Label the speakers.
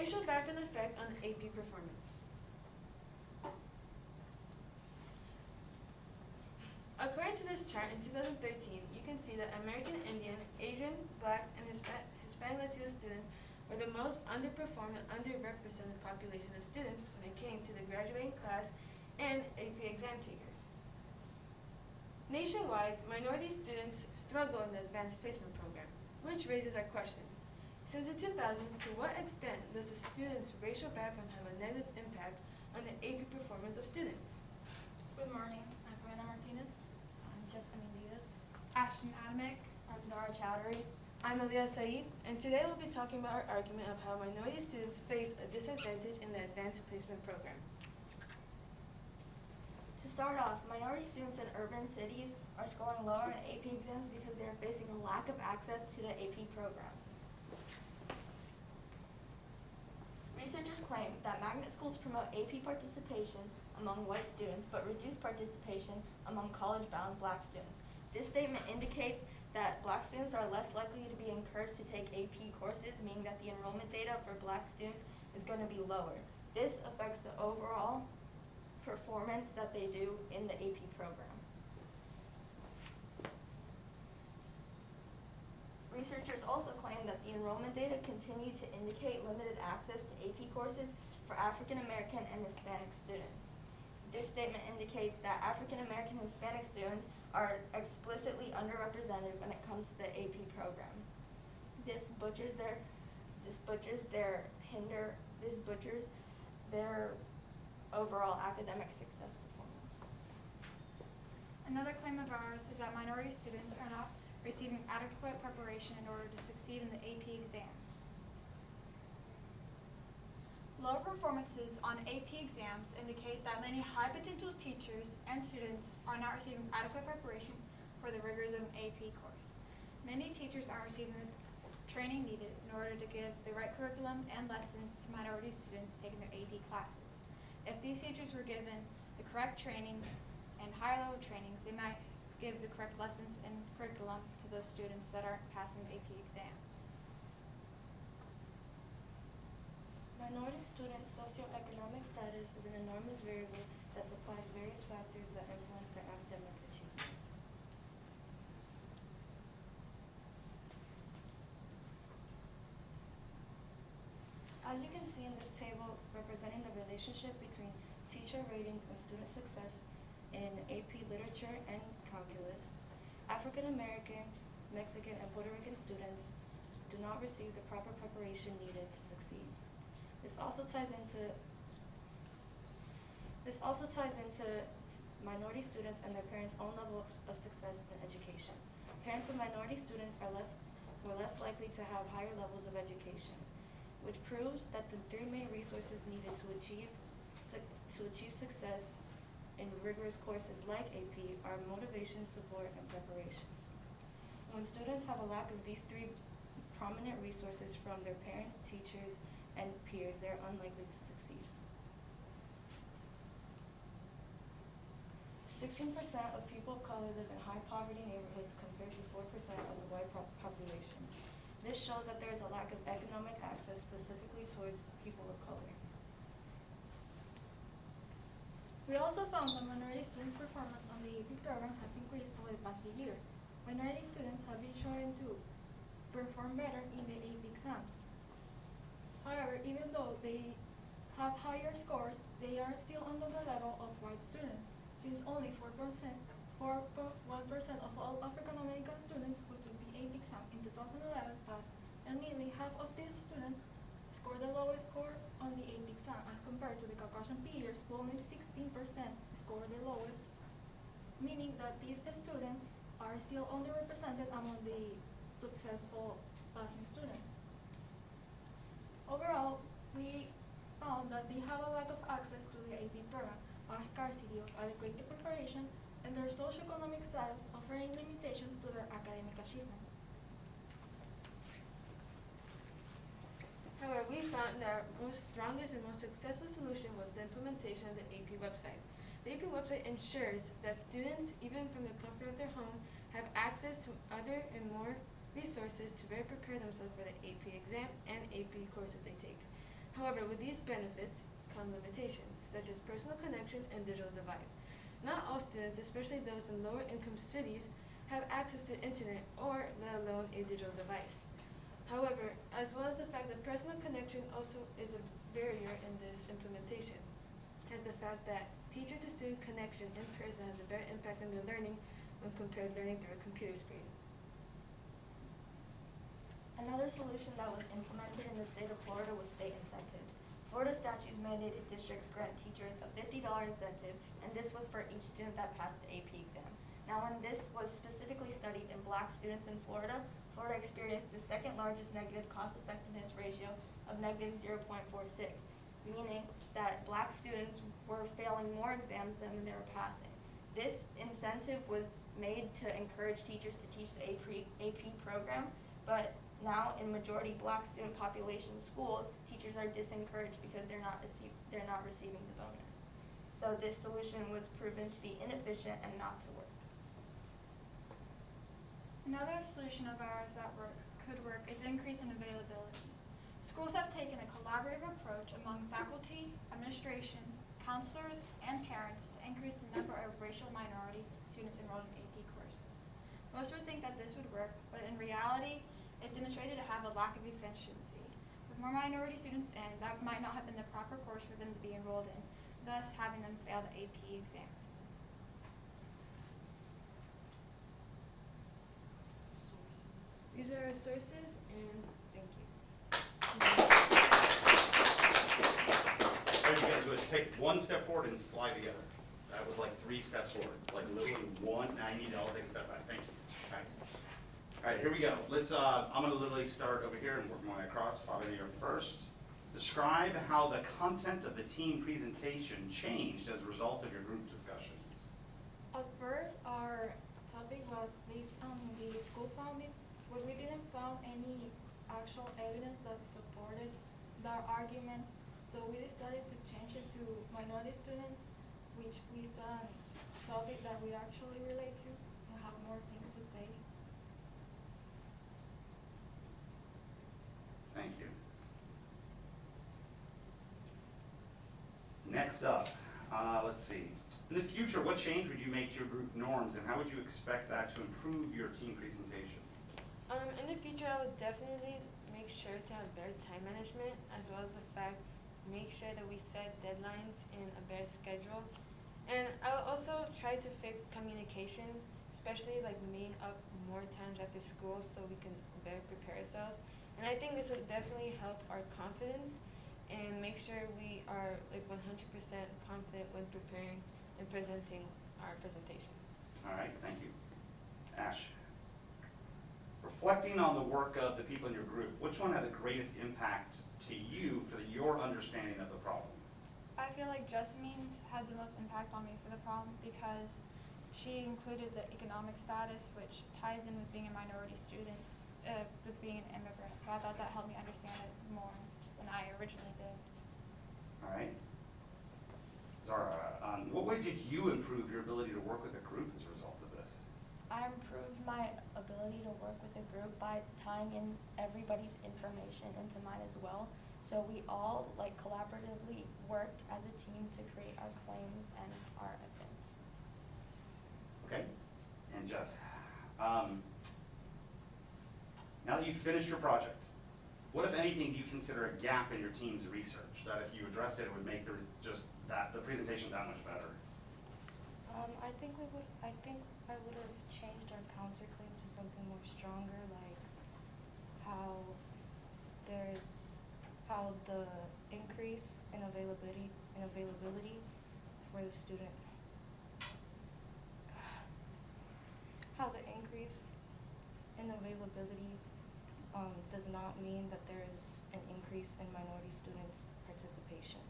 Speaker 1: Racial background effect on AP performance. According to this chart in 2013, you can see that American Indian, Asian, Black, and Hispanic Latino students were the most underperformed and underrepresented population of students when it came to the graduating class and AP exam takers. Nationwide, minority students struggle in the advanced placement program, which raises our question. Since the 2000s, to what extent does the student's racial background have a negative impact on the AP performance of students?
Speaker 2: Good morning, I'm Fernanda Martinez.
Speaker 3: I'm Jessamine Diaz.
Speaker 2: Ashton Adamic.
Speaker 3: I'm Zara Chowdhury.
Speaker 1: I'm Aliyah Saeed, and today we'll be talking about our argument of how minority students face a disadvantage in the advanced placement program.
Speaker 3: To start off, minority students in urban cities are scoring lower in AP exams because they are facing a lack of access to the AP program. Researchers claim that magnet schools promote AP participation among white students but reduce participation among college-bound Black students. This statement indicates that Black students are less likely to be encouraged to take AP courses, meaning that the enrollment data for Black students is going to be lower. This affects the overall performance that they do in the AP program. Researchers also claim that the enrollment data continue to indicate limited access to AP courses for African American and Hispanic students. This statement indicates that African American and Hispanic students are explicitly underrepresented when it comes to the AP program. This butchers their overall academic success performance.
Speaker 2: Another claim of ours is that minority students are not receiving adequate preparation in order to succeed in the AP exam. Low performances on AP exams indicate that many high potential teachers and students are not receiving adequate preparation for the rigors of an AP course. Many teachers aren't receiving the training needed in order to give the right curriculum and lessons to minority students taking their AP classes. If these teachers were given the correct trainings and higher level trainings, they might give the correct lessons and curriculum to those students that aren't passing AP exams.
Speaker 4: Minority student socioeconomic status is an enormous variable that supplies various factors that influence their academic achievement. As you can see in this table representing the relationship between teacher ratings and student success in AP literature and calculus, African American, Mexican, and Puerto Rican students do not receive the proper preparation needed to succeed. This also ties into minority students and their parents' own level of success in education. Parents of minority students were less likely to have higher levels of education, which proves that the three main resources needed to achieve success in rigorous courses like AP are motivation, support, and preparation. When students have a lack of these three prominent resources from their parents, teachers, and peers, they are unlikely to succeed. 16% of people of color live in high poverty neighborhoods compared to 4% of the white population. This shows that there is a lack of economic access specifically towards people of color.
Speaker 2: We also found that minority students' performance on the AP program has increased over the past few years. Minority students have been shown to perform better in the AP exam. However, even though they have higher scores, they are still under the level of white students, since only 4.1% of all African American students who took the AP exam in 2011 passed, and nearly half of these students scored the lowest score on the AP exam as compared to the Caucasian peers who only 16% scored the lowest, meaning that these students are still underrepresented among the successful passing students. Overall, we found that they have a lack of access to the AP program, a scarcity of adequate preparation, and their socioeconomic status offering limitations to their academic achievement.
Speaker 1: However, we found that our most strongest and most successful solution was the implementation of the AP website. The AP website ensures that students, even from the comfort of their home, have access to other and more resources to better prepare themselves for the AP exam and AP courses they take. However, with these benefits come limitations, such as personal connection and digital divide. Not all students, especially those in lower income cities, have access to internet or, let alone, a digital device. However, as well as the fact that personal connection also is a barrier in this implementation, as the fact that teacher-to-student connection in person has a better impact on their learning when compared learning through a computer screen.
Speaker 3: Another solution that was implemented in the state of Florida was state incentives. Florida statutes mandated districts grant teachers a $50 incentive, and this was for each student that passed the AP exam. Now, when this was specifically studied in Black students in Florida, Florida experienced the second largest negative cost effectiveness ratio of negative 0.46, meaning that Black students were failing more exams than they were passing. This incentive was made to encourage teachers to teach the AP program, but now in majority Black student population schools, teachers are disencouraged because they're not receiving the bonus. So this solution was proven to be inefficient and not to work.
Speaker 2: Another solution of ours that could work is increase in availability. Schools have taken a collaborative approach among faculty, administration, counselors, and parents to increase the number of racial minority students enrolled in AP courses. Most would think that this would work, but in reality, it demonstrated to have a lack of efficiency. With more minority students in, that might not have been the proper course for them to be enrolled in, thus having them fail the AP exam.
Speaker 1: These are our sources, and thank you.
Speaker 5: All right, you guys would take one step forward and slide together. That was like 3 steps forward, like literally one. Now you need to all take a step back. Thank you. All right, here we go. Let's. I'm going to literally start over here and work my way across. Father, you're first. Describe how the content of the team presentation changed as a result of your group discussions.
Speaker 2: At first, our topic was based on the school founding, but we didn't find any actual evidence that supported our argument, so we decided to change it to minority students, which we saw a topic that we actually relate to and have more things to say.
Speaker 5: Thank you. Next up, let's see. In the future, what change would you make to your group norms, and how would you expect that to improve your team presentation?
Speaker 1: In the future, I would definitely make sure to have better time management, as well as the fact, make sure that we set deadlines in a better schedule. And I will also try to fix communication, especially like meeting up more times after school so we can better prepare ourselves. And I think this would definitely help our confidence and make sure we are like 100% confident when preparing and presenting our presentation.
Speaker 5: All right, thank you. Ash. Reflecting on the work of the people in your group, which one had the greatest impact to you for your understanding of the problem?
Speaker 2: I feel like Jessamines had the most impact on me for the problem because she included the economic status, which ties in with being a minority student, with being an immigrant. So I thought that helped me understand it more than I originally did.
Speaker 5: All right. Zara, what way did you improve your ability to work with a group as a result of this?
Speaker 3: I improved my ability to work with a group by tying in everybody's information into mine as well. So we all collaboratively worked as a team to create our claims and our evidence.
Speaker 5: Okay. And Jess, now that you've finished your project, what, if anything, do you consider a gap in your team's research that if you addressed it, it would make the presentation that much better?
Speaker 4: I think I would have changed our counterclaim to something more stronger, like how the increase in availability for the student, how the increase in availability does not mean that there is an increase in minority students' participation.